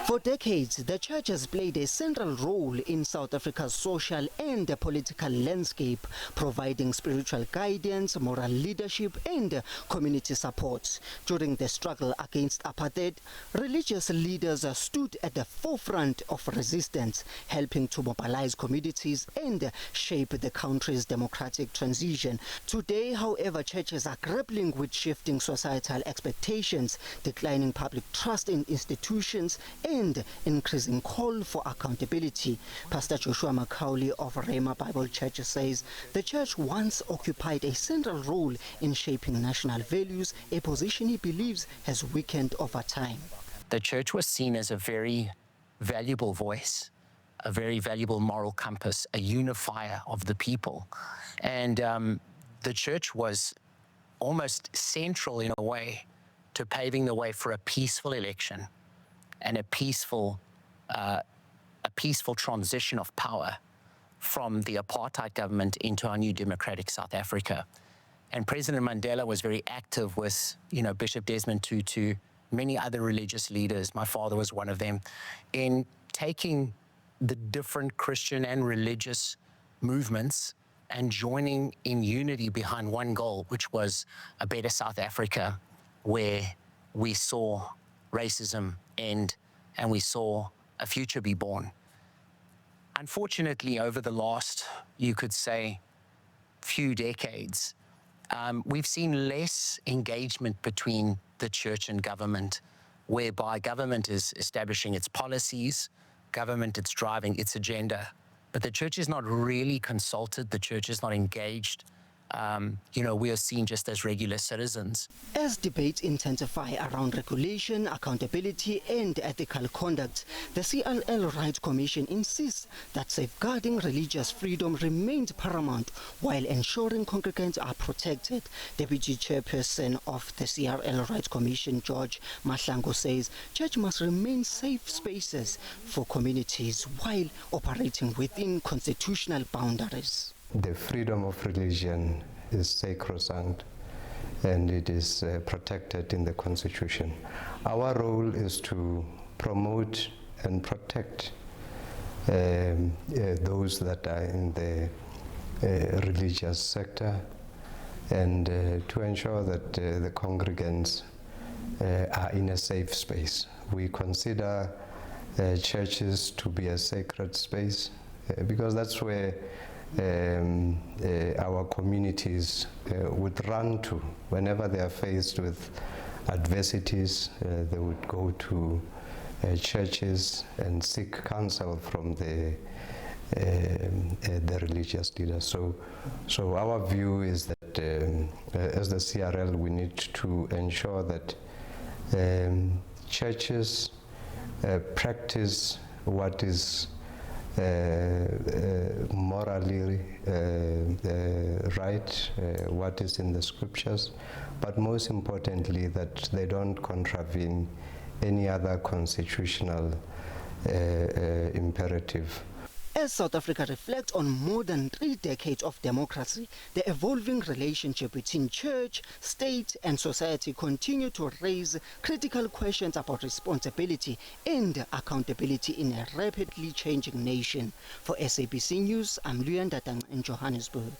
For decades, the church has played a central role in South Africa's social and political landscape, providing spiritual guidance, moral leadership, and community support. During the struggle against apartheid, religious leaders stood at the forefront of resistance, helping to mobilize communities and shape the country's democratic transition. Today, however, churches are grappling with shifting societal expectations, declining public trust in institutions, and increasing call for accountability. Pastor Joshua Macaulay of Rhema Bible Church says the church once occupied a central role in shaping national values, a position he believes has weakened over time. The church was seen as a very valuable voice, a very valuable moral compass, a unifier of the people. And the church was almost central in a way to paving the way for a peaceful election and a peaceful transition of power from the apartheid government into our new democratic South Africa. And President Mandela was very active with, Bishop Desmond Tutu, many other religious leaders, my father was one of them, in taking the different Christian and religious movements and joining in unity behind one goal, which was a better South Africa, where we saw racism end and we saw a future be born. Unfortunately, over the last, you could say, few decades, we've seen less engagement between the church and government, whereby government is establishing its policies, government is driving its agenda, but the church is not really consulted, the church is not engaged. We are seen just as regular citizens. As debates intensify around regulation, accountability, and ethical conduct, the CRL Rights Commission insists that safeguarding religious freedom remains paramount while ensuring congregants are protected. Deputy Chairperson of the CRL Rights Commission, George Mahlangu, says church must remain safe spaces for communities while operating within constitutional boundaries. The freedom of religion is sacrosanct and it is protected in the Constitution. Our role is to promote and protect those that are in the religious sector and to ensure that the congregants are in a safe space. We consider churches to be a sacred space because that's where our communities would run to whenever they are faced with adversities. They would go to churches and seek counsel from the religious leaders. So our view is that as the CRL, we need to ensure that churches practice what is morally right, what is in the scriptures, but most importantly that they don't contravene any other constitutional imperative. As South Africa reflects on more than 3 decades of democracy, the evolving relationship between church, state and society continue to raise critical questions about responsibility and accountability in a rapidly changing nation. For SABC News, I'm Luyan Datang in Johannesburg.